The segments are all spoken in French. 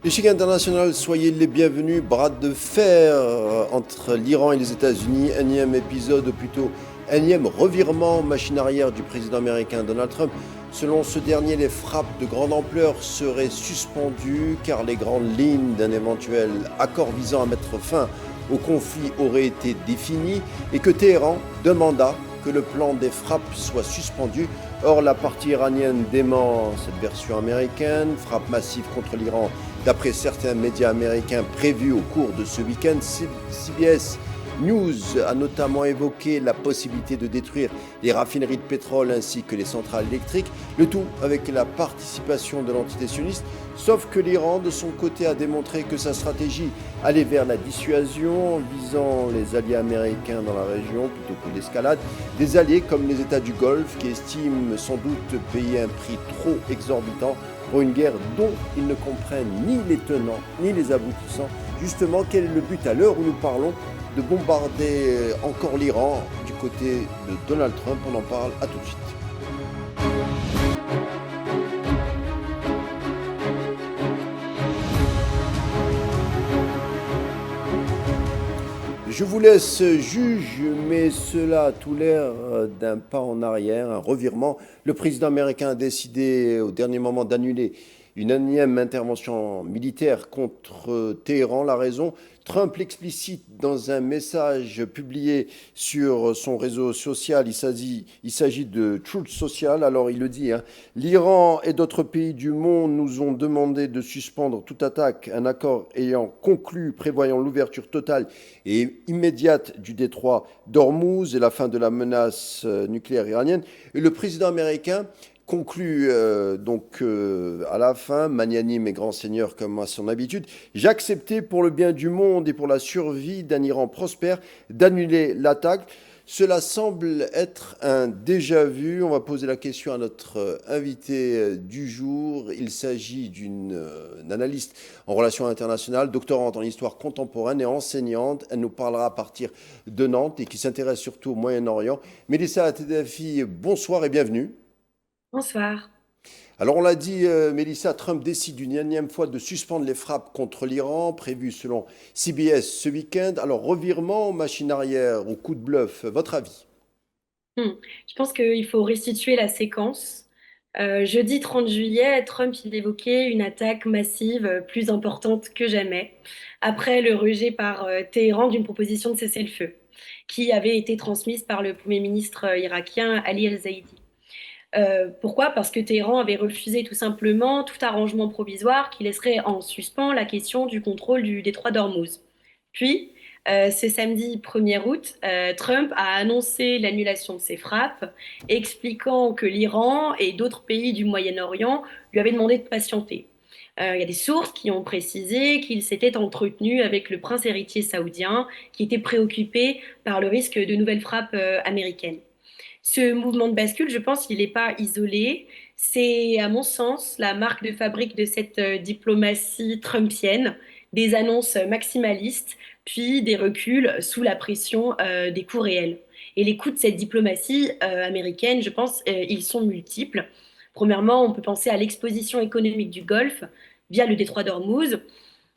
L'échiquier international, soyez les bienvenus. Bras de fer entre l'Iran et les États-Unis. Énième épisode, ou plutôt énième revirement, machine arrière du président américain Donald Trump. Selon ce dernier, les frappes de grande ampleur seraient suspendues car les grandes lignes d'un éventuel accord visant à mettre fin au conflit auraient été définies et que Téhéran demanda que le plan des frappes soit suspendu. Or, la partie iranienne dément cette version américaine. Frappe massive contre l'Iran d'après certains médias américains prévus au cours de ce week-end. CBS News a notamment évoqué la possibilité de détruire les raffineries de pétrole ainsi que les centrales électriques, le tout avec la participation de l'entité sioniste, sauf que l'Iran, de son côté, a démontré que sa stratégie allait vers la dissuasion, visant les alliés américains dans la région plutôt que l'escalade, des alliés comme les États du Golfe qui estiment sans doute payer un prix trop exorbitant pour une guerre dont ils ne comprennent ni les tenants ni les aboutissants. Justement, quel est le but à l'heure où nous parlons de bombarder encore l'Iran du côté de Donald Trump? On en parle, à tout de suite. Je vous laisse juge, mais cela a tout l'air d'un pas en arrière, un revirement. Le président américain a décidé au dernier moment d'annuler une énième intervention militaire contre Téhéran. La raison, Trump l'explicite dans un message publié sur son réseau social. Il s'agit de Truth Social. Alors il le dit, hein, l'Iran et d'autres pays du monde nous ont demandé de suspendre toute attaque, un accord ayant conclu prévoyant l'ouverture totale et immédiate du détroit d'Ormuz et la fin de la menace nucléaire iranienne. Et le président américain conclut à la fin, magnanime et grand seigneur comme à son habitude, j'ai accepté pour le bien du monde et pour la survie d'un Iran prospère d'annuler l'attaque. Cela semble être un déjà-vu. On va poser la question à notre invité du jour. Il s'agit d'une analyste en relations internationales, doctorante en histoire contemporaine et enseignante. Elle nous parlera à partir de Nantes et qui s'intéresse surtout au Moyen-Orient. Mélissa Atedafi, bonsoir et bienvenue. Bonsoir. Alors on l'a dit, Mélissa, Trump décide une énième fois de suspendre les frappes contre l'Iran, prévues selon CBS ce week-end. Alors revirement, machine arrière ou coup de bluff, votre avis? Je pense qu'il faut restituer la séquence. Jeudi 30 juillet, Trump il évoquait une attaque massive plus importante que jamais, après le rejet par Téhéran d'une proposition de cessez-le-feu, qui avait été transmise par le Premier ministre irakien Ali El-Zaidi. Pourquoi? Parce que Téhéran avait refusé tout simplement tout arrangement provisoire qui laisserait en suspens la question du contrôle du détroit d'Ormuz. Puis, ce samedi 1er août, Trump a annoncé l'annulation de ses frappes, expliquant que l'Iran et d'autres pays du Moyen-Orient lui avaient demandé de patienter. Il y a des sources qui ont précisé qu'il s'était entretenu avec le prince héritier saoudien, qui était préoccupé par le risque de nouvelles frappes américaines. Ce mouvement de bascule, je pense qu'il n'est pas isolé. C'est, à mon sens, la marque de fabrique de cette diplomatie trumpienne, des annonces maximalistes, puis des reculs sous la pression des coûts réels. Et les coûts de cette diplomatie américaine, je pense, ils sont multiples. Premièrement, on peut penser à l'exposition économique du Golfe via le détroit d'Ormuz.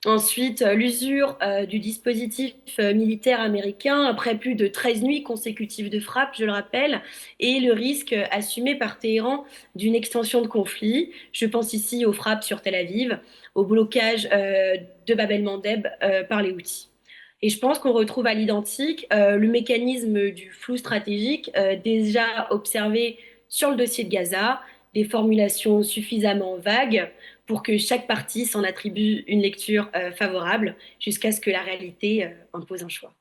Ensuite, l'usure du dispositif militaire américain après plus de 13 nuits consécutives de frappe, je le rappelle, et le risque assumé par Téhéran d'une extension de conflit. Je pense ici aux frappes sur Tel Aviv, au blocage de Bab el-Mandeb par les Houthis. Et je pense qu'on retrouve à l'identique le mécanisme du flou stratégique déjà observé sur le dossier de Gaza, des formulations suffisamment vagues pour que chaque partie s'en attribue une lecture favorable jusqu'à ce que la réalité impose un choix.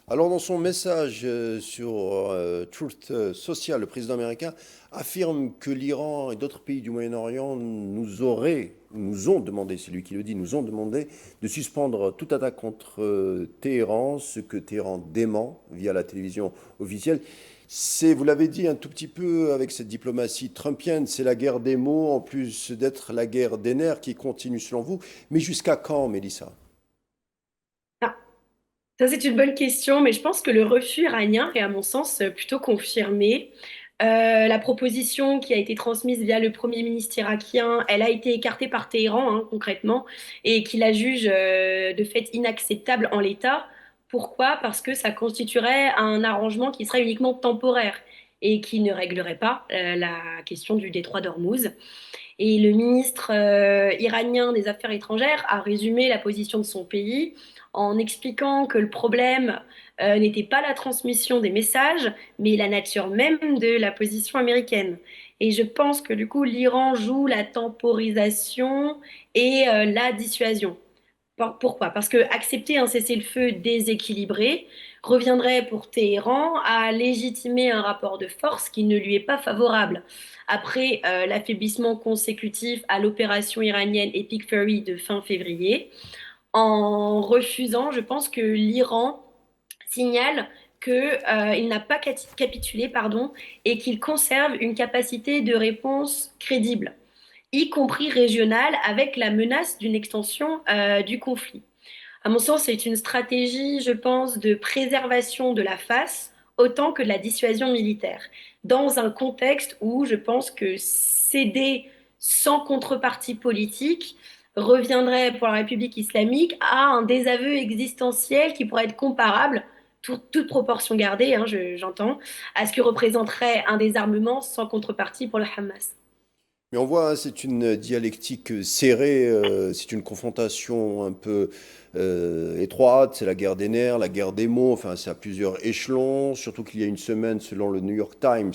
Alors dans son message sur Truth Social, le président américain affirme que l'Iran et d'autres pays du Moyen-Orient nous ont demandé, c'est lui qui le dit, nous ont demandé de suspendre toute attaque contre Téhéran, ce que Téhéran dément via la télévision officielle. C'est, vous l'avez dit un tout petit peu avec cette diplomatie trumpienne, c'est la guerre des mots en plus d'être la guerre des nerfs qui continue selon vous. Mais jusqu'à quand, Mélissa? Ah, ça c'est une bonne question, mais je pense que le refus iranien est à mon sens plutôt confirmé. La proposition qui a été transmise via le Premier ministre irakien, elle a été écartée par Téhéran, hein, concrètement, et qui la juge de fait inacceptable en l'état. Pourquoi? Parce que ça constituerait un arrangement qui serait uniquement temporaire et qui ne réglerait pas la question du détroit d'Ormuz. Et le ministre iranien des Affaires étrangères a résumé la position de son pays en expliquant que le problème n'était pas la transmission des messages, mais la nature même de la position américaine. Et je pense que du coup, l'Iran joue la temporisation et la dissuasion. Pourquoi? Parce que accepter un cessez-le-feu déséquilibré reviendrait pour Téhéran à légitimer un rapport de force qui ne lui est pas favorable. Après l'affaiblissement consécutif à l'opération iranienne Epic Fury de fin février, en refusant, je pense que l'Iran signale qu'il n'a pas capitulé, pardon, et qu'il conserve une capacité de réponse crédible, y compris régionale, avec la menace d'une extension du conflit. À mon sens, c'est une stratégie, je pense, de préservation de la face autant que de la dissuasion militaire, dans un contexte où je pense que céder sans contrepartie politique reviendrait pour la République islamique à un désaveu existentiel qui pourrait être comparable, toute proportion gardée, hein, j'entends, à ce que représenterait un désarmement sans contrepartie pour le Hamas. Mais on voit, hein, c'est une dialectique serrée, c'est une confrontation un peu étroite, c'est la guerre des nerfs, la guerre des mots, enfin c'est à plusieurs échelons, surtout qu'il y a une semaine, selon le New York Times,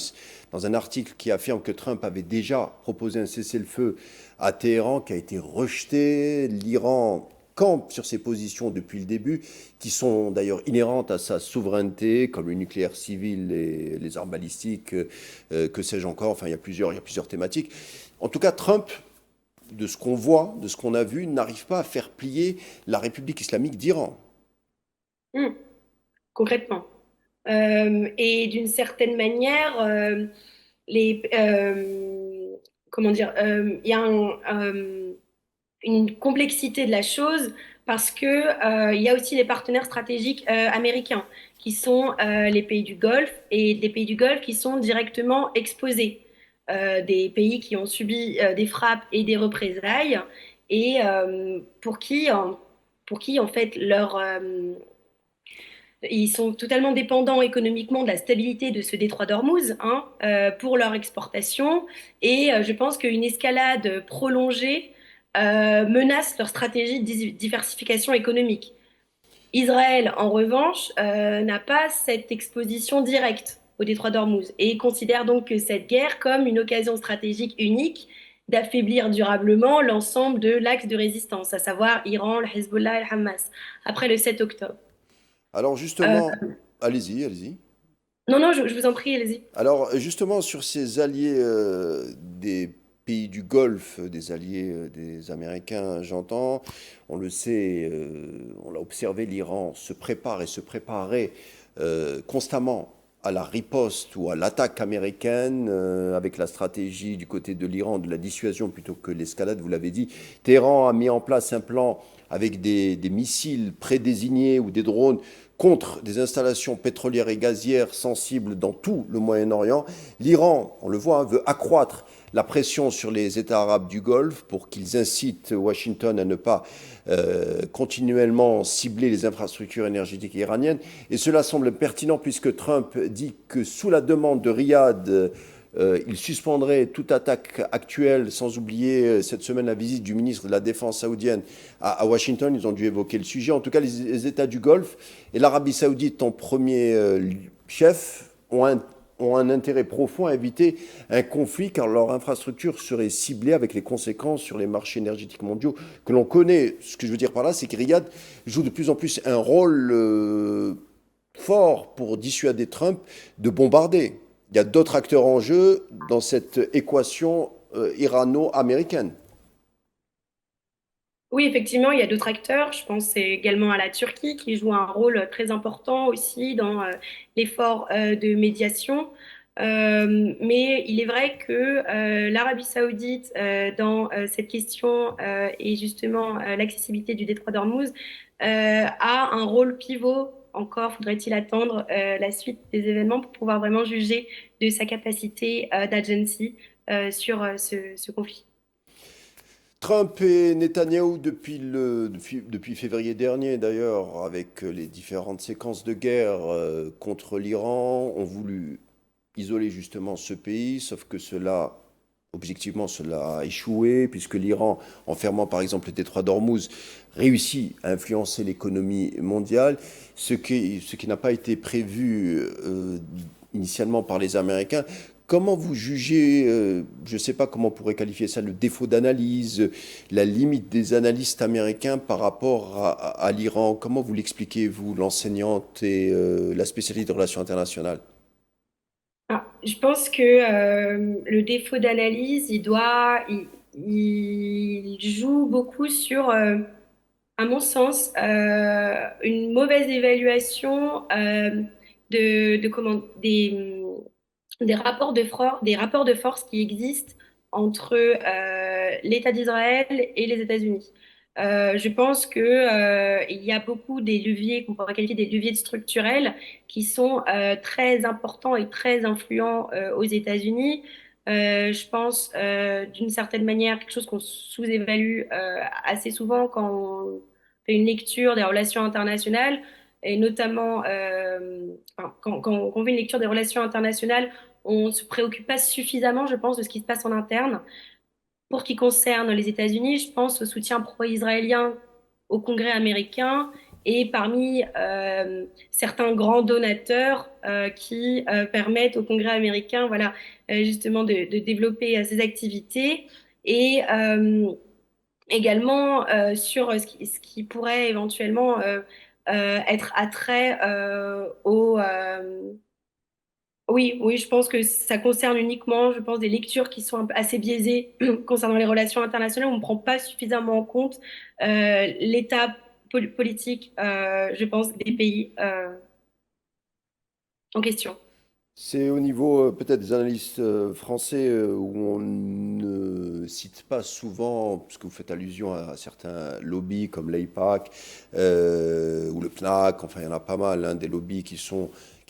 dans un article qui affirme que Trump avait déjà proposé un cessez-le-feu à Téhéran, qui a été rejeté. L'Iran campe sur ses positions depuis le début, qui sont d'ailleurs inhérentes à sa souveraineté, comme le nucléaire civil et les armes balistiques, que sais-je encore, enfin il y a plusieurs thématiques. En tout cas, Trump, de ce qu'on voit, de ce qu'on a vu, n'arrive pas à faire plier la République islamique d'Iran. Mmh, concrètement. Et d'une certaine manière, les, comment dire, il y a une complexité de la chose parce que il y a aussi les partenaires stratégiques américains qui sont les pays du Golfe et des pays du Golfe qui sont directement exposés, des pays qui ont subi des frappes et des représailles et pour qui en fait ils sont totalement dépendants économiquement de la stabilité de ce détroit d'Ormuz, hein, pour leur exportation. Et je pense qu'une escalade prolongée menace leur stratégie de diversification économique. Israël, en revanche, n'a pas cette exposition directe au détroit d'Ormuz et considère donc que cette guerre comme une occasion stratégique unique d'affaiblir durablement l'ensemble de l'axe de résistance, à savoir Iran, le Hezbollah et le Hamas, après le 7 octobre. Alors Euh, justement, allez-y, allez-y. non, non, je vous en prie, allez-y. Alors justement, sur ces alliés des pays du Golfe, des alliés des Américains, j'entends, on le sait, on l'a observé, l'Iran se prépare et se préparait constamment à la riposte ou à l'attaque américaine, avec la stratégie du côté de l'Iran de la dissuasion plutôt que l'escalade, vous l'avez dit. Téhéran a mis en place un plan avec des missiles prédésignés ou des drones contre des installations pétrolières et gazières sensibles dans tout le Moyen-Orient. L'Iran, on le voit, veut accroître la pression sur les États arabes du Golfe pour qu'ils incitent Washington à ne pas continuellement cibler les infrastructures énergétiques iraniennes. Et cela semble pertinent puisque Trump dit que sous la demande de Riyad, il suspendrait toute attaque actuelle, sans oublier cette semaine la visite du ministre de la Défense saoudienne à Washington. Ils ont dû évoquer le sujet. En tout cas, les États du Golfe et l'Arabie saoudite en premier chef ont un intérêt profond à éviter un conflit car leur infrastructure serait ciblée avec les conséquences sur les marchés énergétiques mondiaux que l'on connaît. Ce que je veux dire par là, c'est que Riyad joue de plus en plus un rôle fort pour dissuader Trump de bombarder. Il y a d'autres acteurs en jeu dans cette équation irano-américaine. Oui, effectivement, il y a d'autres acteurs. Je pense également à la Turquie qui joue un rôle très important aussi dans l'effort de médiation. Mais il est vrai que l'Arabie saoudite, dans cette question et justement l'accessibilité du détroit d'Ormuz, a un rôle pivot encore faudrait-il attendre la suite des événements pour pouvoir vraiment juger de sa capacité d'agency sur ce conflit. Trump et Netanyahou depuis février dernier d'ailleurs, avec les différentes séquences de guerre contre l'Iran, ont voulu isoler justement ce pays, sauf que cela, objectivement, cela a échoué, puisque l'Iran, en fermant par exemple le détroit d'Ormuz, réussit à influencer l'économie mondiale, ce qui n'a pas été prévu initialement par les Américains. Comment vous jugez, je ne sais pas comment on pourrait qualifier ça, le défaut d'analyse, la limite des analystes américains par rapport à l'Iran? Comment vous l'expliquez, vous, l'enseignante et la spécialiste de relations internationales? Je pense que le défaut d'analyse, il joue beaucoup sur, à mon sens, une mauvaise évaluation de comment des rapports de force qui existent entre l'État d'Israël et les États-Unis. Je pense que il y a beaucoup des leviers qu'on pourrait qualifier des leviers structurels qui sont très importants et très influents aux États-Unis. Je pense d'une certaine manière quelque chose qu'on sous-évalue assez souvent quand on fait une lecture des relations internationales et notamment quand on fait une lecture des relations internationales, on ne se préoccupe pas suffisamment, je pense, de ce qui se passe en interne. Pour ce qui concerne les États-Unis, je pense au soutien pro-israélien au Congrès américain et parmi certains grands donateurs qui permettent au Congrès américain, voilà, justement de développer ses activités et également sur ce qui pourrait éventuellement être attrait oui, oui, je pense que ça concerne uniquement, je pense, des lectures qui sont un peu assez biaisées concernant les relations internationales. On ne prend pas suffisamment en compte l'état politique, je pense, des pays en question. C'est au niveau peut-être des analystes français où on ne cite pas souvent, puisque vous faites allusion à certains lobbies comme l'AIPAC ou le PNAC, enfin il y en a pas mal, hein, des lobbies qui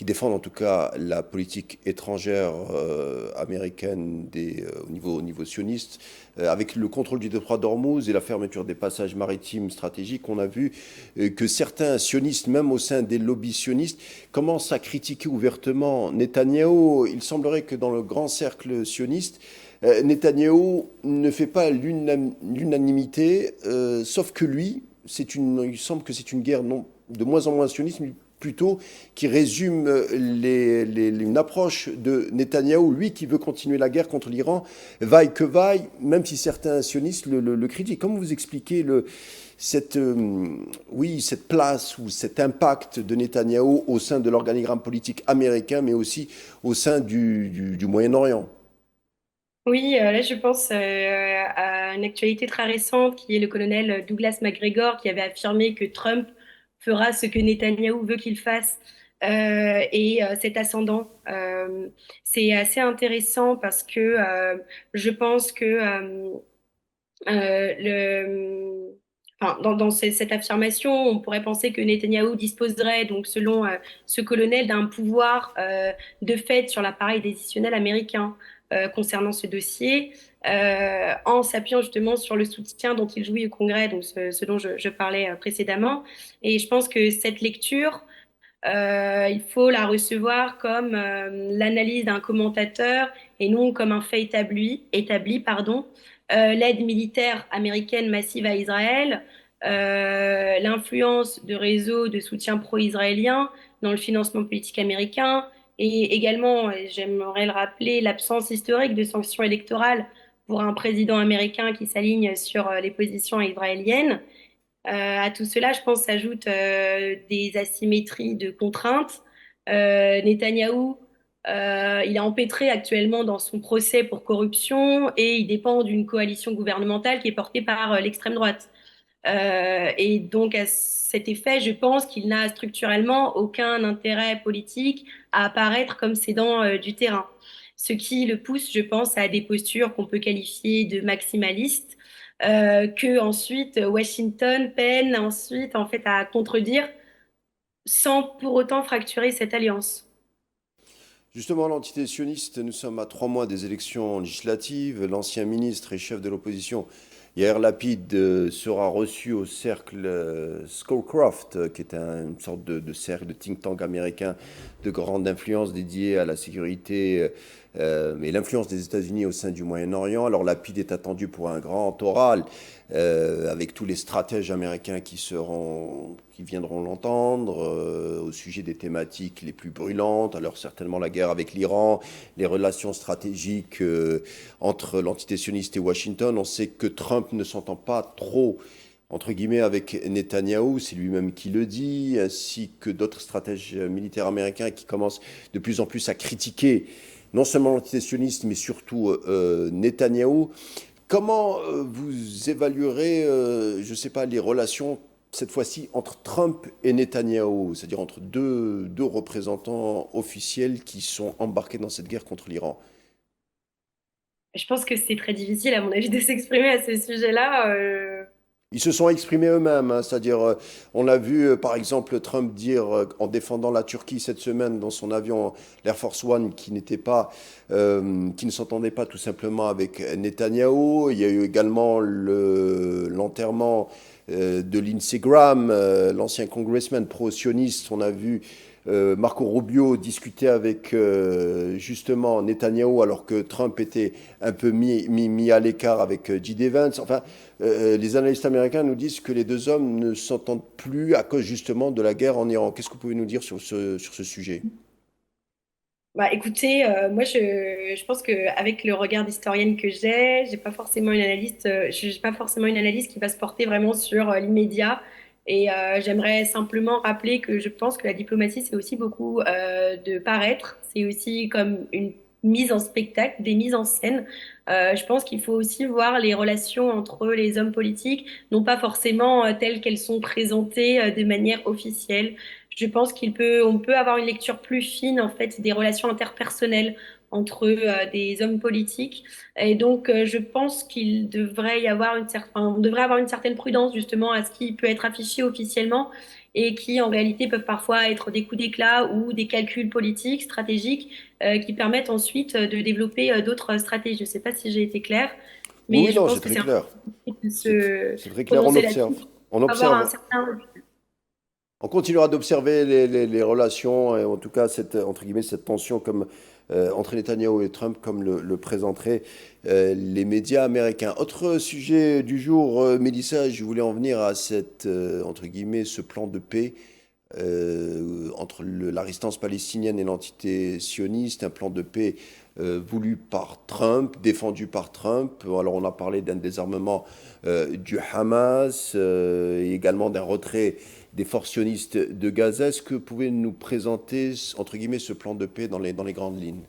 défendent en tout cas la politique étrangère américaine au niveau sioniste. Avec le contrôle du détroit d'Ormuz et la fermeture des passages maritimes stratégiques, on a vu que certains sionistes, même au sein des lobbies sionistes, commence à critiquer ouvertement Netanyahou. Il semblerait que dans le grand cercle sioniste, Netanyahou ne fait pas l'unanimité, sauf que lui, il semble que c'est une guerre non, de moins en moins sioniste, mais plutôt qui résume une approche de Netanyahou, lui qui veut continuer la guerre contre l'Iran, vaille que vaille, même si certains sionistes le critiquent. Comment vous expliquez cette place ou cet impact de Netanyahou au sein de l'organigramme politique américain, mais aussi au sein du Moyen-Orient? Oui, là je pense à une actualité très récente qui est le colonel Douglas MacGregor qui avait affirmé que Trump fera ce que Netanyahou veut qu'il fasse et cet ascendant. C'est assez intéressant parce que je pense que cette affirmation, on pourrait penser que Netanyahou disposerait, donc selon ce colonel, d'un pouvoir de fait sur l'appareil décisionnel américain concernant ce dossier, en s'appuyant justement sur le soutien dont il jouit au Congrès, donc ce dont je parlais précédemment. Et je pense que cette lecture, il faut la recevoir comme l'analyse d'un commentateur et non comme un fait établi, pardon. L'aide militaire américaine massive à Israël, l'influence de réseaux de soutien pro-israélien dans le financement politique américain et également, et j'aimerais le rappeler, l'absence historique de sanctions électorales pour un président américain qui s'aligne sur les positions israéliennes. À tout cela, je pense, s'ajoutent des asymétries de contraintes. Netanyahou, il est empêtré actuellement dans son procès pour corruption et il dépend d'une coalition gouvernementale qui est portée par l'extrême droite. Et donc, à cet effet, je pense qu'il n'a structurellement aucun intérêt politique à apparaître comme cédant du terrain. Ce qui le pousse, je pense, à des postures qu'on peut qualifier de maximalistes, que ensuite Washington peine ensuite en fait à contredire sans pour autant fracturer cette alliance. Justement, l'entité sioniste, nous sommes à 3 mois des élections législatives. L'ancien ministre et chef de l'opposition, Yair Lapid, sera reçu au cercle Scowcroft, qui est une sorte de cercle de think tank américain de grande influence dédié à la sécurité et l'influence des États-Unis au sein du Moyen-Orient. Alors Lapid est attendu pour un grand oral avec tous les stratèges américains qui viendront l'entendre au sujet des thématiques les plus brûlantes. Alors certainement la guerre avec l'Iran, les relations stratégiques entre l'entité sioniste et Washington. On sait que Trump ne s'entend pas trop entre guillemets avec Netanyahou, c'est lui-même qui le dit, ainsi que d'autres stratèges militaires américains qui commencent de plus en plus à critiquer non seulement l'entité sioniste, mais surtout Netanyahou. Comment vous évaluerez, je ne sais pas, les relations cette fois-ci entre Trump et Netanyahou, c'est-à-dire entre deux représentants officiels qui sont embarqués dans cette guerre contre l'Iran? Je pense que c'est très difficile, à mon avis, de s'exprimer à ce sujet-là. Ils se sont exprimés eux-mêmes, hein, c'est-à-dire, on a vu par exemple Trump dire en défendant la Turquie cette semaine dans son avion, l'Air Force One, qui ne s'entendait pas tout simplement avec Netanyahou. Il y a eu également l'enterrement de Lindsey Graham, l'ancien congressman pro-sioniste. On a vu Marco Rubio discuter avec justement Netanyahou alors que Trump était un peu mis à l'écart avec J.D. Vance. Enfin, les analystes américains nous disent que les deux hommes ne s'entendent plus à cause justement de la guerre en Iran. Qu'est-ce que vous pouvez nous dire sur ce sujet? Bah, écoutez, moi je pense qu'avec le regard d'historienne que j'ai pas forcément une analyste, j'ai pas forcément une analyse qui va se porter vraiment sur l'immédiat. Et j'aimerais simplement rappeler que je pense que la diplomatie, c'est aussi beaucoup de paraître, c'est aussi comme une mise en spectacle, des mises en scène. Je pense qu'il faut aussi voir les relations entre les hommes politiques, non pas forcément telles qu'elles sont présentées de manière officielle. Je pense on peut avoir une lecture plus fine en fait des relations interpersonnelles entre des hommes politiques. Et donc, je pense qu'il devrait y avoir on devrait avoir une certaine prudence justement à ce qui peut être affiché officiellement et qui en réalité peuvent parfois être des coups d'éclat ou des calculs politiques, stratégiques, qui permettent ensuite de développer d'autres stratégies. Je ne sais pas si j'ai été claire, Oui, mais oui, je non, pense c'est que très c'est clair. important de se C'est très clair, on prononcer là-dessus, observe. On avoir un observe. certain. On continuera d'observer les relations et en tout cas cette, entre guillemets, cette tension entre Netanyahu et Trump comme le présenteraient les médias américains. Autre sujet du jour, Mélissa, je voulais en venir à entre guillemets, ce plan de paix entre la résistance palestinienne et l'entité sioniste, un plan de paix voulu par Trump, défendu par Trump. Alors on a parlé d'un désarmement du Hamas et également d'un retrait des forces sionistes de Gaza. Est-ce que vous pouvez nous présenter, entre guillemets, ce plan de paix dans les grandes lignes?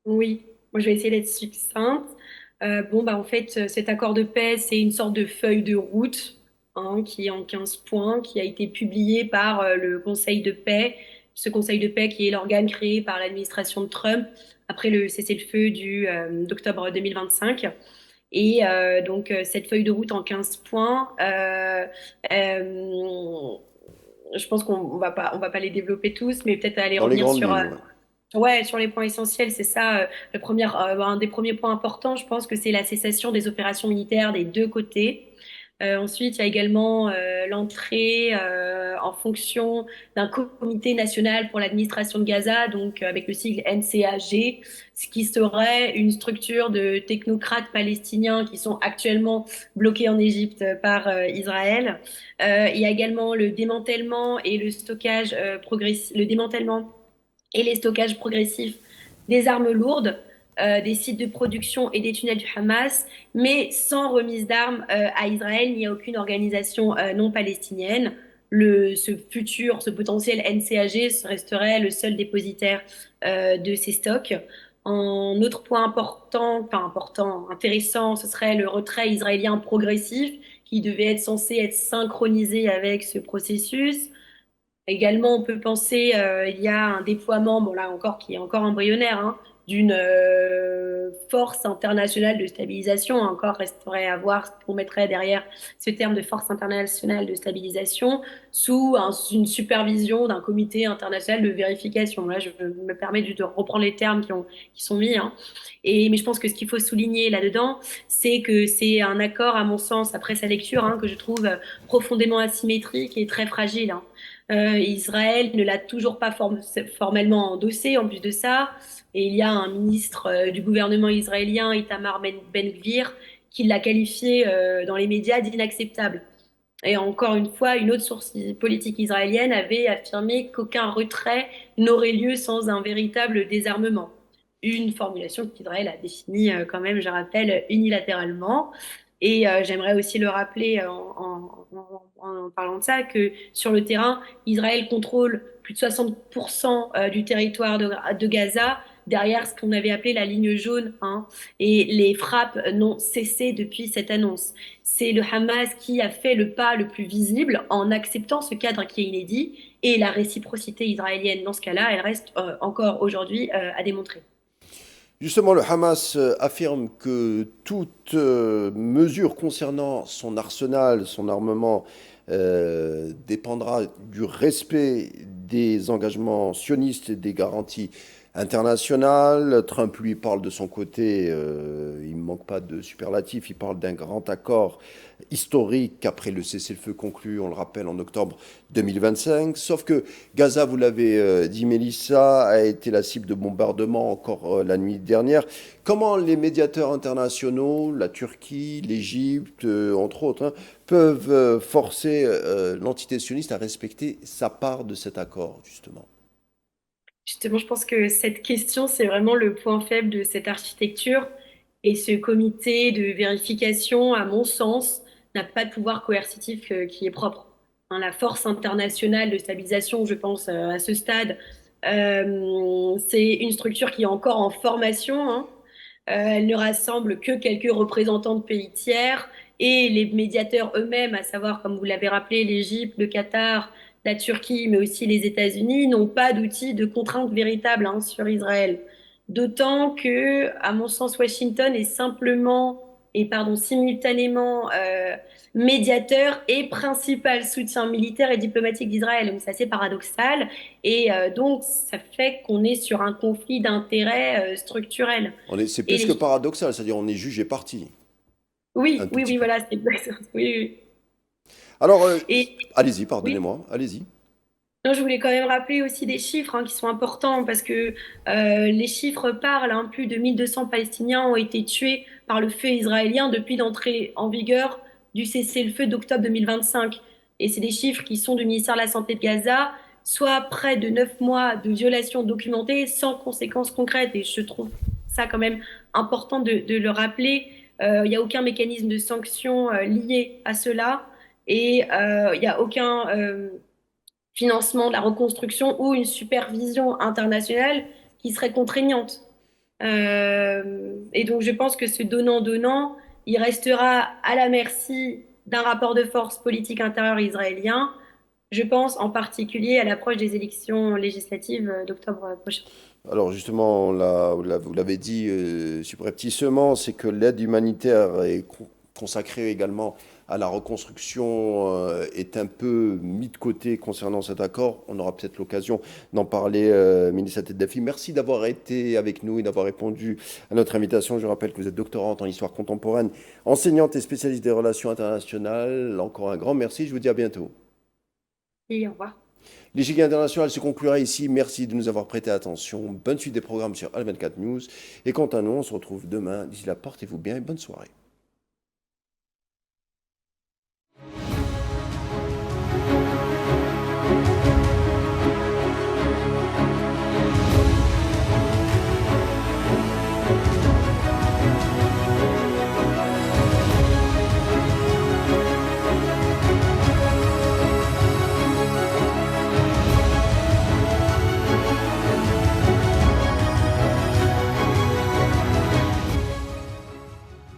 Oui, moi je vais essayer d'être succincte. Bon, bah en fait, cet accord de paix, c'est une sorte de feuille de route qui est en 15 points, qui a été publié par le Conseil de paix, ce Conseil de paix qui est l'organe créé par l'administration de Trump après le cessez-le-feu d'octobre 2025. Et donc, cette feuille de route en 15 points, je pense qu'on va pas les développer tous, mais peut-être aller Dans les revenir grandes sur lignes, ouais. ouais, sur les points essentiels, c'est ça. Un des premiers points importants, je pense que c'est la cessation des opérations militaires des deux côtés. Ensuite, il y a également l'entrée en fonction d'un comité national pour l'administration de Gaza, donc avec le sigle NCAG, ce qui serait une structure de technocrates palestiniens qui sont actuellement bloqués en Égypte par Israël. Il y a également le démantèlement et le stockage progressif, le démantèlement et les stockages progressifs des armes lourdes, des sites de production et des tunnels du Hamas, mais sans remise d'armes à Israël ni à aucune organisation non palestinienne. Ce potentiel NCAG resterait le seul dépositaire de ces stocks. Un autre point intéressant, ce serait le retrait israélien progressif qui devait être censé être synchronisé avec ce processus. Également, on peut penser, il y a un déploiement, bon là encore, qui est encore embryonnaire, hein, d'une force internationale de stabilisation. Encore resterait à voir ce qu'on mettrait derrière ce terme de force internationale de stabilisation sous une supervision d'un comité international de vérification. Là, je me permets de reprendre les termes qui sont mis. Hein. Mais je pense que ce qu'il faut souligner là-dedans, c'est que c'est un accord, à mon sens, après sa lecture, hein, que je trouve profondément asymétrique et très fragile. Hein. Israël ne l'a toujours pas formellement endossé, en plus de ça. Et il y a un ministre du gouvernement israélien, Itamar Ben-Gvir, qui l'a qualifié dans les médias d'inacceptable. Et encore une fois, une autre source politique israélienne avait affirmé qu'aucun retrait n'aurait lieu sans un véritable désarmement. Une formulation qu'Israël a définie quand même, je rappelle, unilatéralement. Et j'aimerais aussi le rappeler en parlant de ça, que sur le terrain, Israël contrôle plus de 60% du territoire de Gaza, derrière ce qu'on avait appelé la ligne jaune, hein, et les frappes n'ont cessé depuis cette annonce. C'est le Hamas qui a fait le pas le plus visible en acceptant ce cadre qui est inédit, et la réciprocité israélienne dans ce cas-là, elle reste encore aujourd'hui à démontrer. Justement, le Hamas affirme que toute mesure concernant son arsenal, son armement, dépendra du respect des engagements sionistes et des garanties internationales. Trump, lui, parle de son côté, il ne manque pas de superlatifs, il parle d'un grand accord historique après le cessez-le-feu conclu, on le rappelle, en octobre 2025. Sauf que Gaza, vous l'avez dit, Mélissa, a été la cible de bombardements encore la nuit dernière. Comment les médiateurs internationaux, la Turquie, l'Égypte, entre autres, hein, peuvent forcer l'entité sioniste à respecter sa part de cet accord, justement? Justement, je pense que cette question, c'est vraiment le point faible de cette architecture. Et ce comité de vérification, à mon sens, n'a pas de pouvoir coercitif qui est propre. Hein, la force internationale de stabilisation, je pense, à ce stade, c'est une structure qui est encore en formation. Hein. Elle ne rassemble que quelques représentants de pays tiers et les médiateurs eux-mêmes, à savoir, comme vous l'avez rappelé, l'Égypte, le Qatar, la Turquie, mais aussi les États-Unis, n'ont pas d'outils de contrainte véritable hein, sur Israël. D'autant que, à mon sens, Washington est simplement et pardon, simultanément médiateur et principal soutien militaire et diplomatique d'Israël. Donc c'est assez paradoxal et donc ça fait qu'on est sur un conflit d'intérêts structurel. C'est Et plus que paradoxal, c'est-à-dire on est jugé parti, un oui, tout oui, petit oui, peu. voilà, c'est exact. Oui, oui. Alors, Et allez-y, oui. pardonnez-moi, allez-y. Non, je voulais quand même rappeler aussi des chiffres hein, qui sont importants parce que les chiffres parlent. Hein, plus de 1200 Palestiniens ont été tués par le feu israélien depuis l'entrée en vigueur du cessez-le-feu d'octobre 2025. Et c'est des chiffres qui sont du ministère de la Santé de Gaza, soit près de 9 mois de violations documentées sans conséquences concrètes. Et je trouve ça quand même important de le rappeler. Il n'y a aucun mécanisme de sanction lié à cela et il n'y a aucun financement de la reconstruction ou une supervision internationale qui serait contraignante. Et donc, je pense que ce donnant-donnant, il restera à la merci d'un rapport de force politique intérieur israélien. Je pense en particulier à l'approche des élections législatives d'octobre prochain. Alors justement, vous l'avez dit subrepticement, c'est que l'aide humanitaire est consacrée également à la reconstruction est un peu mis de côté concernant cet accord. On aura peut-être l'occasion d'en parler, Mélissa Teddafi. Merci d'avoir été avec nous et d'avoir répondu à notre invitation. Je rappelle que vous êtes doctorante en histoire contemporaine, enseignante et spécialiste des relations internationales. Encore un grand merci. Je vous dis à bientôt. Et au revoir. L'échiquier international se conclura ici. Merci de nous avoir prêté attention. Bonne suite des programmes sur Al24 News. Et quant à nous, on se retrouve demain. D'ici là, portez-vous bien et bonne soirée.